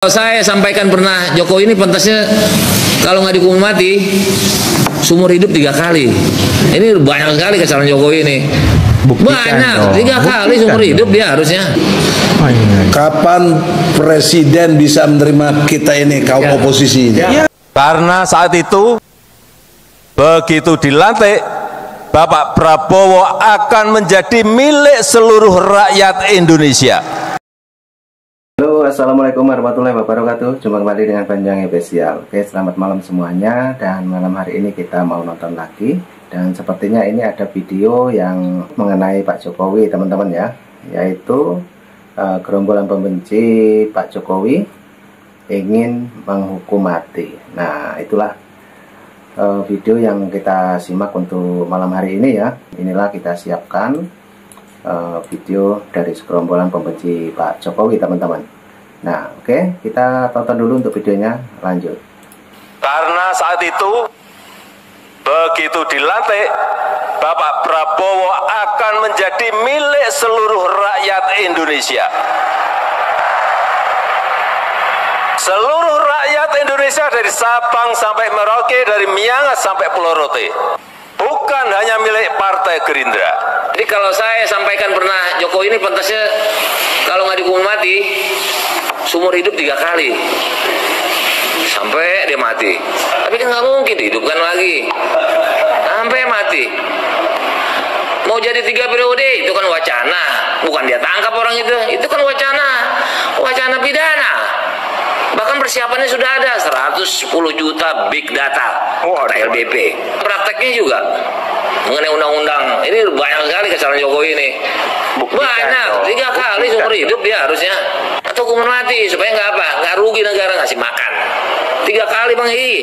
Kalau saya sampaikan pernah, Jokowi ini pantasnya kalau nggak dihukum mati, seumur hidup 3 kali. Ini banyak sekali kesalahan Jokowi ini. Banyak, 3 kali seumur hidup dia harusnya. Kapan presiden bisa menerima kita ini kaum oposisi? Karena saat itu begitu dilantik, Bapak Prabowo akan menjadi milik seluruh rakyat Indonesia. Halo, assalamualaikum warahmatullahi wabarakatuh. Jumpa kembali dengan Panjang Spesial. Oke, selamat malam semuanya. Dan malam hari ini kita mau nonton lagi. Dan sepertinya ini ada video yang mengenai Pak Jokowi, teman-teman ya. Yaitu gerombolan pembenci Pak Jokowi ingin menghukum mati. Nah, itulah video yang kita simak untuk malam hari ini ya. Inilah kita siapkan video dari segerombolan pembenci Pak Jokowi, teman-teman. Nah, oke, kita tonton dulu untuk videonya. Lanjut. Karena saat itu begitu dilantik, Bapak Prabowo akan menjadi milik seluruh rakyat Indonesia. Seluruh rakyat Indonesia dari Sabang sampai Merauke, dari Miangas sampai Pulau Rote. Bukan hanya milik Partai Gerindra. Jadi kalau saya sampaikan pernah, Jokowi ini pantasnya kalau nggak dihukum mati, seumur hidup 3 kali. Sampai dia mati. Tapi kan nggak mungkin dihidupkan lagi. Sampai mati. Mau jadi 3 periode, itu kan wacana. Bukan dia tangkap orang itu kan wacana. Wacana pidana. Bahkan persiapannya sudah ada 110 juta big data LBP. Prakteknya juga mengenai undang-undang. Ini banyak sekali kesalahan Jokowi ini. Banyak, 3 kali seumur hidup dia harusnya. Atau hukuman mati supaya nggak rugi negara, ngasih makan. 3 kali Bang Hi.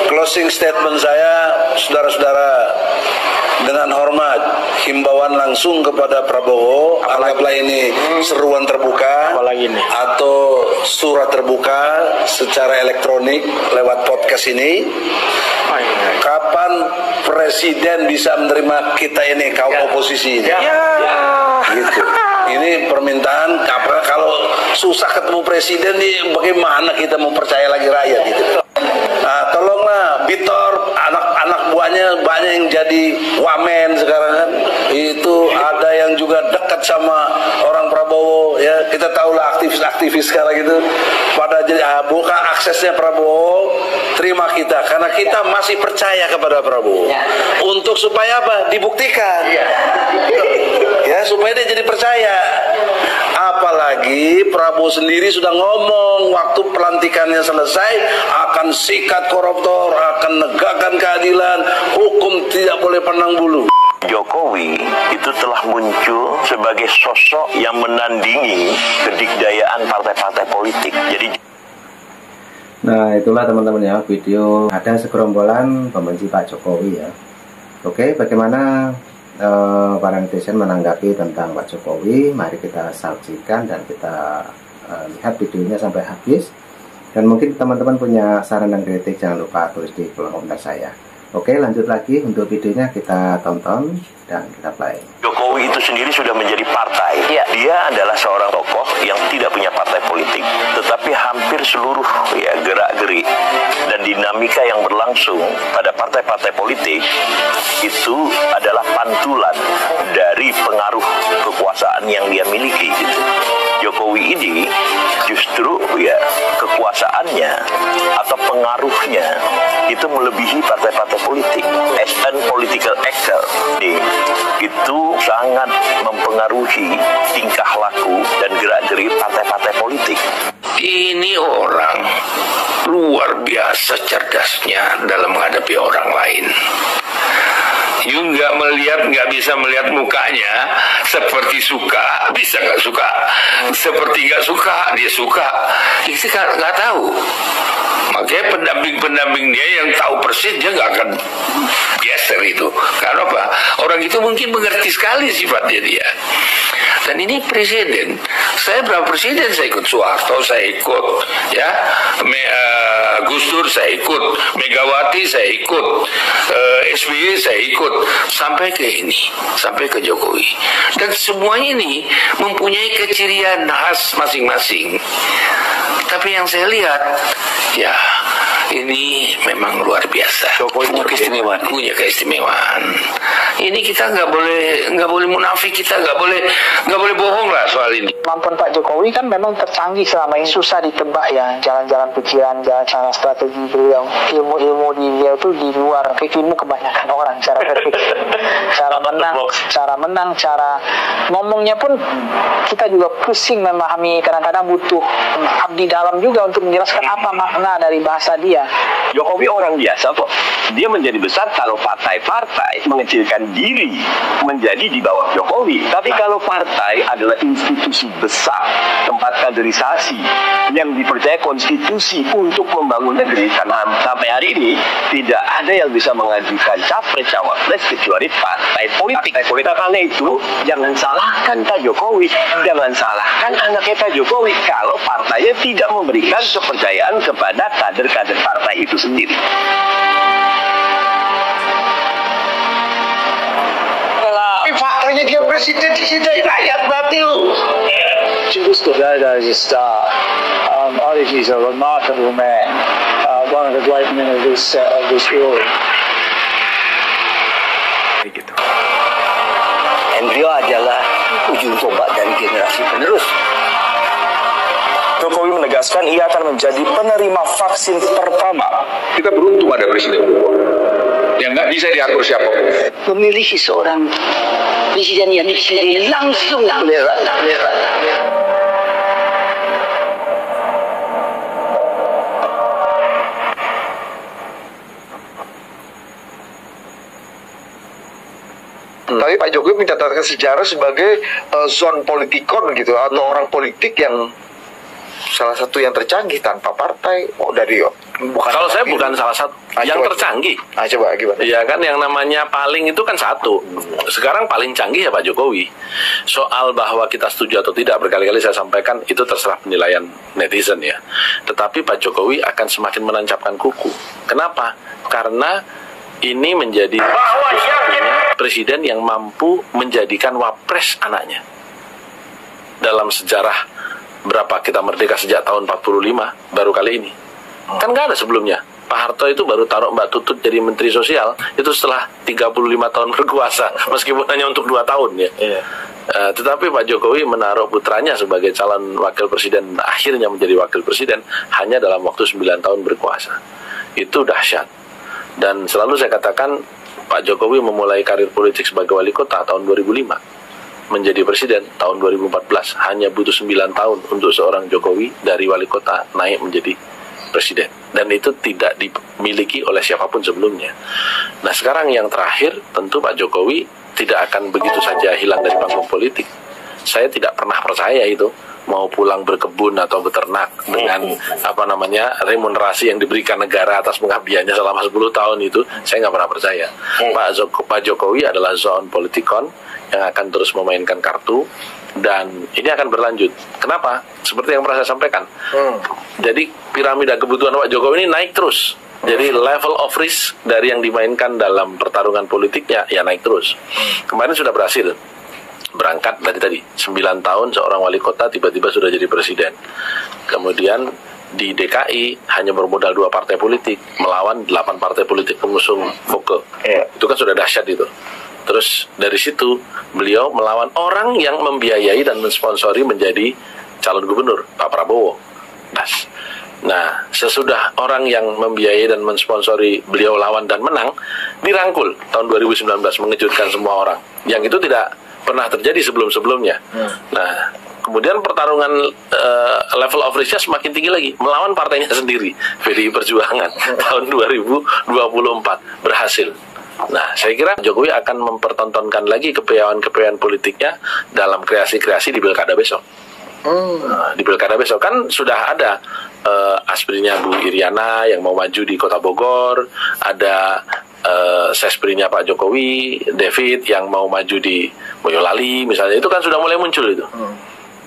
Closing statement saya, saudara-saudara, dengan hormat, himbauan langsung kepada Prabowo, anggaplah ini seruan terbuka atau surat terbuka secara elektronik lewat podcast ini. Kapan presiden bisa menerima kita ini kaum oposisi ini? Gitu. Ini permintaan, kalau susah ketemu presiden nih, bagaimana kita mau percaya lagi rakyat gitu. Nah, tolonglah Bitor, anak-anak buahnya banyak yang jadi wamen sekarang kan. Itu ada yang juga dekat sama orang Prabowo ya. Kita tahulah aktivis-aktivis sekarang itu pada jadi buka aksesnya Prabowo, terima kita karena kita masih percaya kepada Prabowo. Untuk supaya apa? Dibuktikan. Ya, supaya dia jadi percaya. Apalagi Prabowo sendiri sudah ngomong waktu pelantikannya selesai akan sikat koruptor, akan negakkan keadilan, hukum tidak boleh pandang bulu. Jokowi itu telah muncul sebagai sosok yang menandingi kedikdayaan partai-partai politik. Jadi Nah, itulah teman-teman ya, video ada segerombolan pembenci Pak Jokowi ya. Oke, bagaimana para netizen menanggapi tentang Pak Jokowi? Mari kita saksikan dan kita lihat videonya sampai habis. Dan mungkin teman-teman punya saran dan kritik, jangan lupa tulis di kolom komentar saya. Oke, lanjut lagi untuk videonya, kita tonton dan kita play. Jokowi itu sendiri sudah menjadi partai. Dia adalah seorang tokoh yang tidak punya partai politik, tetapi hampir seluruh gerak-gerik dan dinamika yang berlangsung pada partai-partai politik itu adalah pantulan dari pengaruh kekuasaan yang dia miliki. Jokowi ini justru kekuasaannya atau pengaruhnya itu melebihi partai-partai politik. As an political actor, itu sangat mempengaruhi tingkah laku dan gerak-gerik partai-partai politik. Ini orang luar biasa cerdasnya dalam menghadapi orang lain. You nggak bisa melihat mukanya seperti suka, bisa nggak suka, seperti nggak suka, dia suka, itu nggak tahu. Makanya pendamping dia yang tahu persis, dia nggak akan geser itu. Karena apa? Orang itu mungkin mengerti sekali sifatnya dia. Dan ini presiden. Saya berapa presiden saya ikut, Soeharto saya ikut, ya, Gus Dur saya ikut, Megawati saya ikut, SBY saya ikut, sampai ke ini, sampai ke Jokowi. Dan semua ini mempunyai kecirian khas masing-masing. Tapi yang saya lihat, ya, ini memang luar biasa. Jokowi punya keistimewaan. Ini kita nggak boleh munafik, kita nggak boleh bohong lah soal ini. Kemampuan Pak Jokowi kan memang tercanggih selama ini, susah ditebak ya, jalan-jalan pikiran, jalan-jalan strategi beliau, ilmu di beliau itu di luar ilmu kebanyakan orang, cara berpikir, cara menang, cara ngomongnya pun kita juga pusing memahami, kadang-kadang butuh abdi dalam juga untuk menjelaskan apa makna dari bahasa dia. Jokowi orang biasa kok. Dia menjadi besar kalau partai-partai mengecilkan diri menjadi di bawah Jokowi. Tapi kalau partai adalah institusi besar, tempat kaderisasi yang dipercaya konstitusi untuk membangun negeri, karena sampai hari ini tidak ada yang bisa mengajukan capres-cawapres kecuali partai politik. Karena itu jangan salahkan Pak Jokowi, jangan salahkan anaknya Pak Jokowi kalau partainya tidak memberikan kepercayaan kepada kader-kader partai itu sendiri. Faktanya dia presiden dicintai rakyat, berarti Just as a star. I think he's a remarkable man, one of the great men of this world. Dan beliau adalah ujung tombak dari generasi penerus. Jokowi menegaskan ia akan menjadi penerima vaksin pertama. Kita beruntung ada presiden yang nggak bisa diatur siapapun. Memiliki seorang presiden yang dipilih langsung oleh rakyat. Tapi Pak Jokowi mencatatkan sejarah sebagai zon politikon gitu, atau orang politik yang salah satu yang tercanggih tanpa partai. Kalau saya bukan salah satu yang tercanggih. Coba gimana? Ya kan, yang namanya paling itu kan satu. Sekarang paling canggih ya Pak Jokowi. Soal bahwa kita setuju atau tidak, berkali-kali saya sampaikan itu terserah penilaian netizen ya. Tetapi Pak Jokowi akan semakin menancapkan kuku. Kenapa? Karena ini menjadi presiden yang mampu menjadikan wapres anaknya. Dalam sejarah berapa kita merdeka sejak tahun 45, baru kali ini. Kan nggak ada sebelumnya. Pak Harto itu baru taruh Mbak Tutut jadi Menteri Sosial itu setelah 35 tahun berkuasa, meskipun hanya untuk 2 tahun ya. Tetapi Pak Jokowi menaruh putranya sebagai calon wakil presiden, akhirnya menjadi wakil presiden hanya dalam waktu 9 tahun berkuasa. Itu dahsyat. Dan selalu saya katakan, Pak Jokowi memulai karir politik sebagai wali kota tahun 2005. Menjadi presiden tahun 2014, hanya butuh 9 tahun untuk seorang Jokowi dari wali kota naik menjadi presiden, dan itu tidak dimiliki oleh siapapun sebelumnya. Nah sekarang yang terakhir, tentu Pak Jokowi tidak akan begitu saja hilang dari panggung politik. Saya tidak pernah percaya itu mau pulang berkebun atau beternak dengan remunerasi yang diberikan negara atas pengabdiannya selama 10 tahun itu, saya nggak pernah percaya. Pak Jokowi adalah zon politikon yang akan terus memainkan kartu, dan ini akan berlanjut. Kenapa? Seperti yang pernah saya sampaikan. Jadi piramida kebutuhan Pak Jokowi ini naik terus. Jadi level of risk dari yang dimainkan dalam pertarungan politiknya ya naik terus. Kemarin sudah berhasil. Berangkat dari tadi 9 tahun seorang wali kota tiba-tiba sudah jadi presiden. Kemudian di DKI hanya bermodal 2 partai politik melawan 8 partai politik pengusung Foke. Itu kan sudah dahsyat itu. Terus dari situ beliau melawan orang yang membiayai dan mensponsori menjadi calon gubernur, Pak Prabowo. Nah, sesudah orang yang membiayai dan mensponsori beliau lawan dan menang, dirangkul tahun 2019, mengejutkan semua orang. Yang itu tidak pernah terjadi sebelum-sebelumnya. Nah, kemudian pertarungan level of risk-nya semakin tinggi lagi, melawan partainya sendiri, PDI Perjuangan, tahun 2024, berhasil. Nah, saya kira Jokowi akan mempertontonkan lagi kepiawaian-kepiawaian politiknya dalam kreasi-kreasi di Pilkada besok. Di Pilkada besok kan sudah ada aspirnya Bu Iriana yang mau maju di Kota Bogor, ada sesprinya Pak Jokowi, David yang mau maju di Boyolali misalnya, itu kan sudah mulai muncul itu.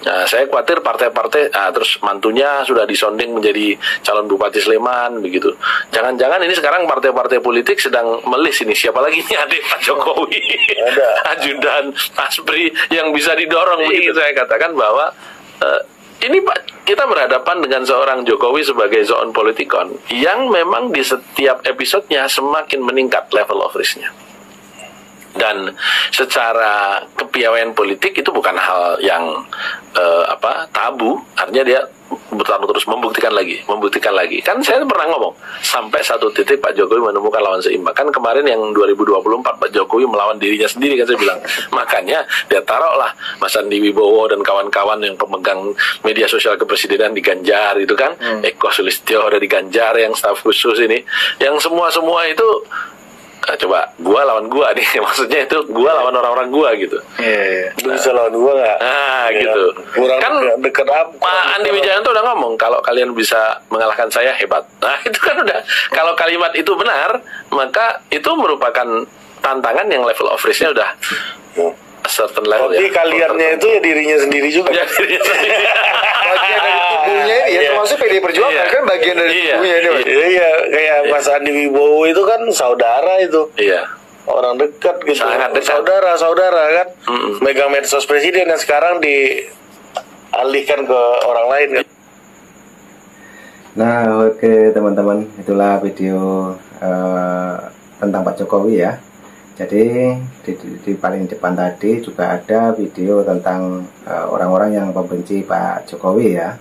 Nah, saya khawatir partai-partai, terus mantunya sudah disonding menjadi calon Bupati Sleman begitu. Jangan-jangan ini sekarang partai-partai politik sedang melis ini, siapa lagi nih adik Pak Jokowi, ajudan Aspri yang bisa didorong begitu. Saya katakan bahwa ini Pak, kita berhadapan dengan seorang Jokowi sebagai zone politikon yang memang di setiap episodenya semakin meningkat level of risk-nya. Dan secara kepiawaian politik itu bukan hal yang tabu, artinya dia bertarung terus, membuktikan lagi. Kan saya pernah ngomong, sampai satu titik Pak Jokowi menemukan lawan seimbang. Kan kemarin yang 2024 Pak Jokowi melawan dirinya sendiri, kan saya bilang. Makanya dia taruhlah Mas Andi Wibowo dan kawan-kawan yang pemegang media sosial kepresidenan di Ganjar itu kan, Eko Sulistyo ada di Ganjar yang staf khusus ini, yang semua itu. Coba gua lawan gua nih, maksudnya itu gua lawan orang-orang gua gitu. Lu bisa lawan gua nggak? Gitu. Kurang kan deket apa? Pak Andi Wijayanto udah ngomong kalau kalian bisa mengalahkan saya hebat. Nah itu kan udah, kalau kalimat itu benar, maka itu merupakan tantangan yang level of risk-nya udah certain level. Tapi kaliannya itu ya dirinya sendiri juga. Ya, dirinya sendiri. Bagian dari tubuhnya ini ya, termasuk PD Perjuangan kan bagian dari tubuhnya ini. Iya, kayak Mas Andi Wibowo itu kan saudara itu. Iya. Orang dekat gitu. Sangat dekat. Saudara kan. Megang medsos presiden yang sekarang dialihkan ke orang lain kan. Nah, oke teman-teman, itulah video tentang Pak Jokowi ya. Jadi di paling depan tadi juga ada video tentang orang-orang yang membenci Pak Jokowi ya.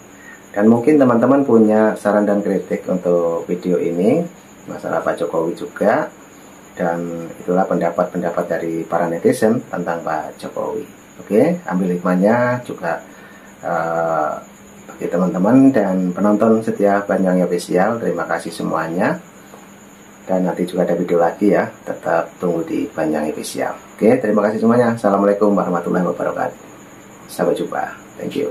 Dan mungkin teman-teman punya saran dan kritik untuk video ini, masalah Pak Jokowi juga. Dan itulah pendapat-pendapat dari para netizen tentang Pak Jokowi. Oke, ambil hikmahnya juga bagi teman-teman dan penonton setia Banyuwangi Official. Terima kasih semuanya. Dan nanti juga ada video lagi ya, tetap tunggu di Banyuwangi Official. Oke, terima kasih semuanya. Assalamualaikum warahmatullahi wabarakatuh. Sampai jumpa. Thank you.